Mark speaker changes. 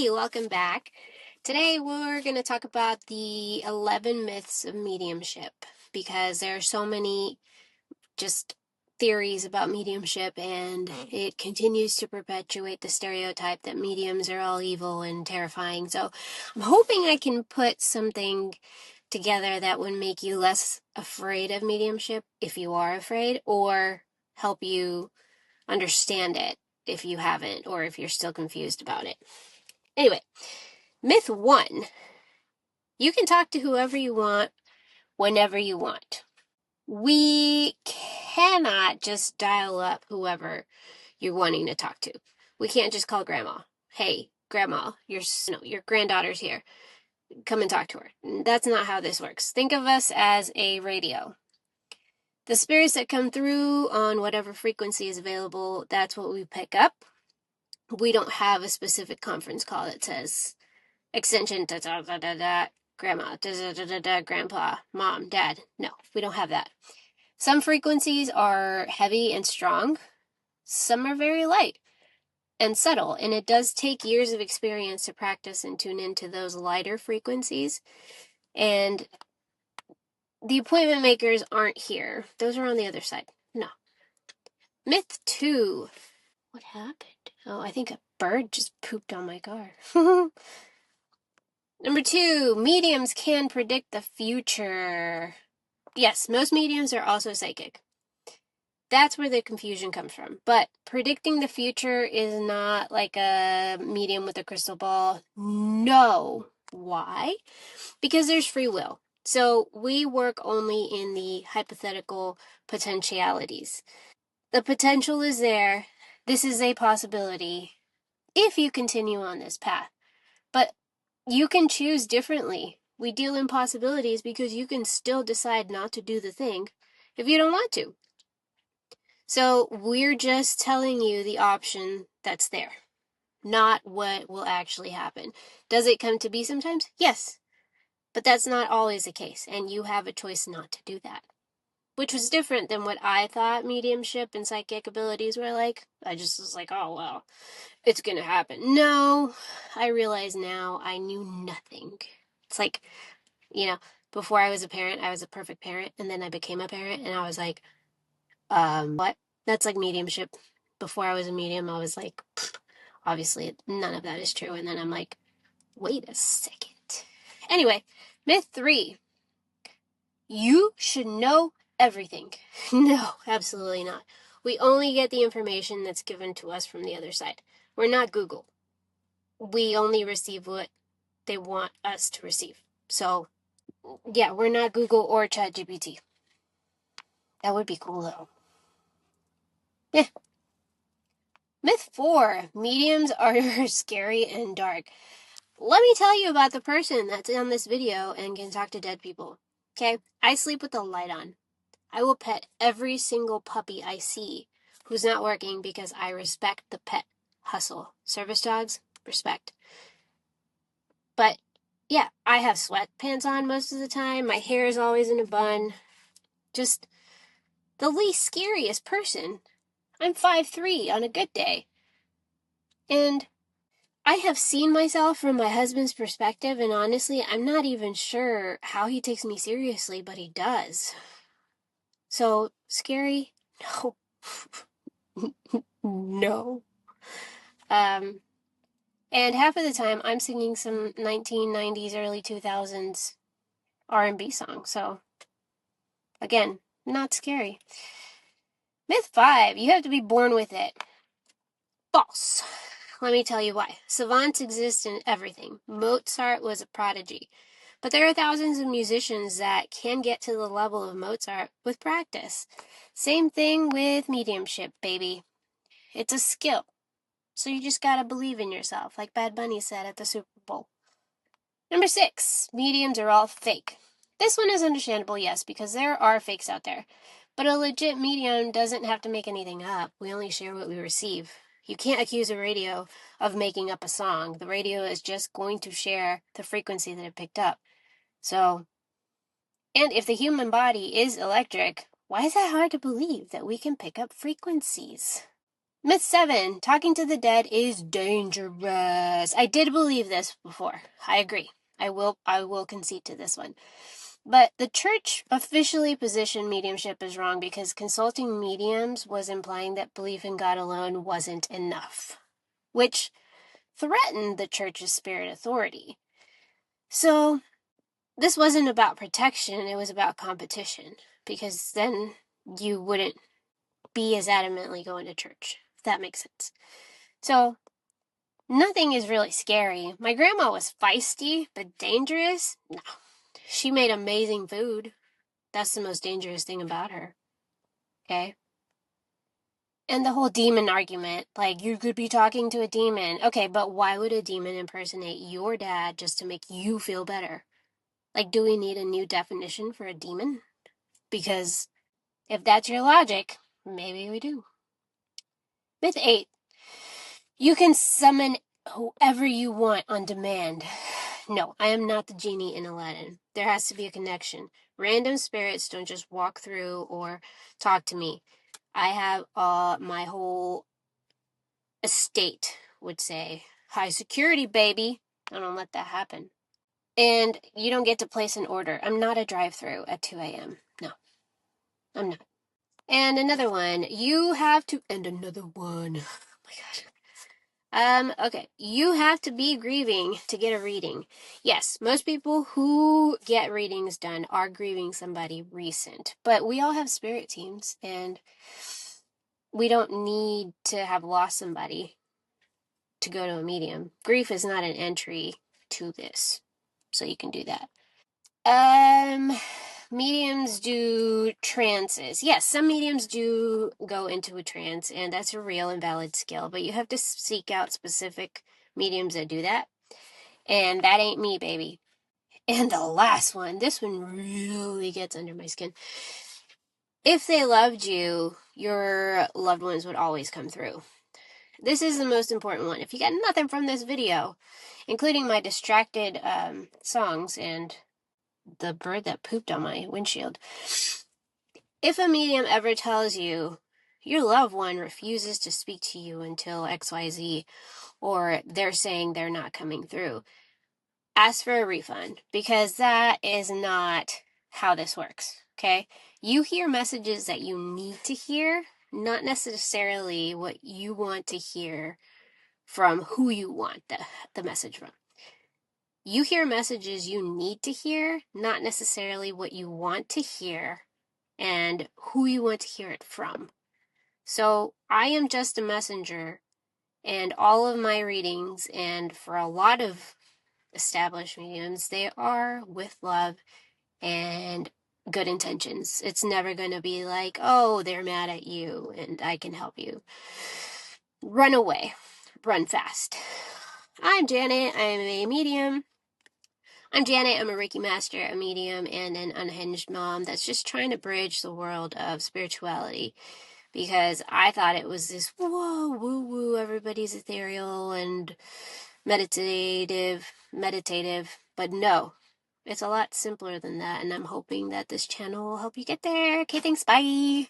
Speaker 1: Hi, welcome back. Today we're going to talk about the 11 myths of mediumship because there are so many just theories about mediumship and it continues to perpetuate the stereotype that mediums are all evil and terrifying. So I'm hoping I can put something together that would make you less afraid of mediumship if you are afraid, or help you understand it if you haven't, or if you're still confused about it. Anyway, myth 1. You can talk to whoever you want, whenever you want. We cannot just dial up whoever you're wanting to talk to. We can't just call grandma. Hey, grandma, your granddaughter's here. Come and talk to her. That's not how this works. Think of us as a radio. The spirits that come through on whatever frequency is available, that's what we pick up. We don't have a specific conference call that says extension da da da da da, grandma da da da da da, grandpa, mom, dad. No, we don't have that. Some frequencies are heavy and strong. Some are very light and subtle, and it does take years of experience to practice and tune into those lighter frequencies. And the appointment makers aren't here. Those are on the other side. No. Myth 2. What happened? Oh, I think a bird just pooped on my car. Number 2, mediums can predict the future. Yes, most mediums are also psychic. That's where the confusion comes from. But predicting the future is not like a medium with a crystal ball. No. Why? Because there's free will. So we work only in the hypothetical potentialities. The potential is there. This is a possibility if you continue on this path. But you can choose differently. We deal in possibilities because you can still decide not to do the thing if you don't want to. So we're just telling you the option that's there, not what will actually happen. Does it come to be sometimes? Yes. But that's not always the case, and you have a choice not to do that. Which was different than what I thought mediumship and psychic abilities were like. I just was like, oh, well, it's gonna happen. No, I realize now I knew nothing. It's like, before I was a parent, I was a perfect parent, and then I became a parent, and I was like, what? That's like mediumship. Before I was a medium, I was like, obviously none of that is true. And then I'm like, wait a second. Anyway, myth 3. You should know everything. No, absolutely not. We only get the information that's given to us from the other side. We're not Google. We only receive what they want us to receive. So, yeah, we're not Google or ChatGPT. That would be cool, though. Yeah. Myth 4. Mediums are scary and dark. Let me tell you about the person that's on this video and can talk to dead people. Okay? I sleep with the light on. I will pet every single puppy I see who's not working because I respect the pet hustle. Service dogs, respect. But, yeah, I have sweatpants on most of the time. My hair is always in a bun. Just the least scariest person. I'm 5'3" on a good day. And I have seen myself from my husband's perspective, and honestly, I'm not even sure how he takes me seriously, but he does. So, scary? No. No. And half of the time, I'm singing some 1990s, early 2000s R&B song. So, again, not scary. Myth 5. You have to be born with it. False. Let me tell you why. Savants exist in everything. Mozart was a prodigy. But there are thousands of musicians that can get to the level of Mozart with practice. Same thing with mediumship, baby. It's a skill. So you just gotta believe in yourself, like Bad Bunny said at the Super Bowl. Number 6, mediums are all fake. This one is understandable, yes, because there are fakes out there. But a legit medium doesn't have to make anything up. We only share what we receive. You can't accuse a radio of making up a song. The radio is just going to share the frequency that it picked up. So, and if the human body is electric, why is that hard to believe that we can pick up frequencies? Myth 7, talking to the dead is dangerous. I did believe this before. I agree. I will concede to this one. But the church officially positioned mediumship as wrong because consulting mediums was implying that belief in God alone wasn't enough, which threatened the church's spirit authority. So this wasn't about protection, it was about competition, because then you wouldn't be as adamantly going to church, if that makes sense. So nothing is really scary. My grandma was feisty, but dangerous? No. She made amazing food. That's the most dangerous thing about her. Okay? And the whole demon argument, like, you could be talking to a demon. Okay, but why would a demon impersonate your dad just to make you feel better? Like, do we need a new definition for a demon? Because if that's your logic, maybe we do. Myth 8. You can summon whoever you want on demand. No, I am not the genie in Aladdin. There has to be a connection. Random spirits don't just walk through or talk to me. I have my whole estate would say, high security, baby. I don't let that happen. And you don't get to place an order. I'm not a drive-through at 2 a.m. No, I'm not. And another one, you have to, and another one. Oh my God. Okay. You have to be grieving to get a reading. Yes, most people who get readings done are grieving somebody recent, but we all have spirit teams, and we don't need to have lost somebody to go to a medium. Grief is not an entry to this, so you can do that. Mediums do trances. Yes, some mediums do go into a trance, and that's a real and valid skill, but you have to seek out specific mediums that do that, and that ain't me, baby. And the last one, this one really gets under my skin. If they loved you, your loved ones would always come through. This is the most important one. If you got nothing from this video, including my distracted songs and the bird that pooped on my windshield, if a medium ever tells you your loved one refuses to speak to you until XYZ, or they're saying they're not coming through, ask for a refund, because that is not how this works, okay? You hear messages that you need to hear, not necessarily what you want to hear from who you want the message from. You hear messages you need to hear, not necessarily what you want to hear and who you want to hear it from. So I am just a messenger, and all of my readings, and for a lot of established mediums, they are with love and good intentions. It's never going to be like, oh, they're mad at you and I can help you. Run away. Run fast. I'm Janet. I'm a medium. I'm Janet. I'm a Reiki master, a medium, and an unhinged mom that's just trying to bridge the world of spirituality, because I thought it was this whoa, woo-woo, everybody's ethereal and meditative, but no, it's a lot simpler than that, and I'm hoping that this channel will help you get there. Okay, thanks, bye!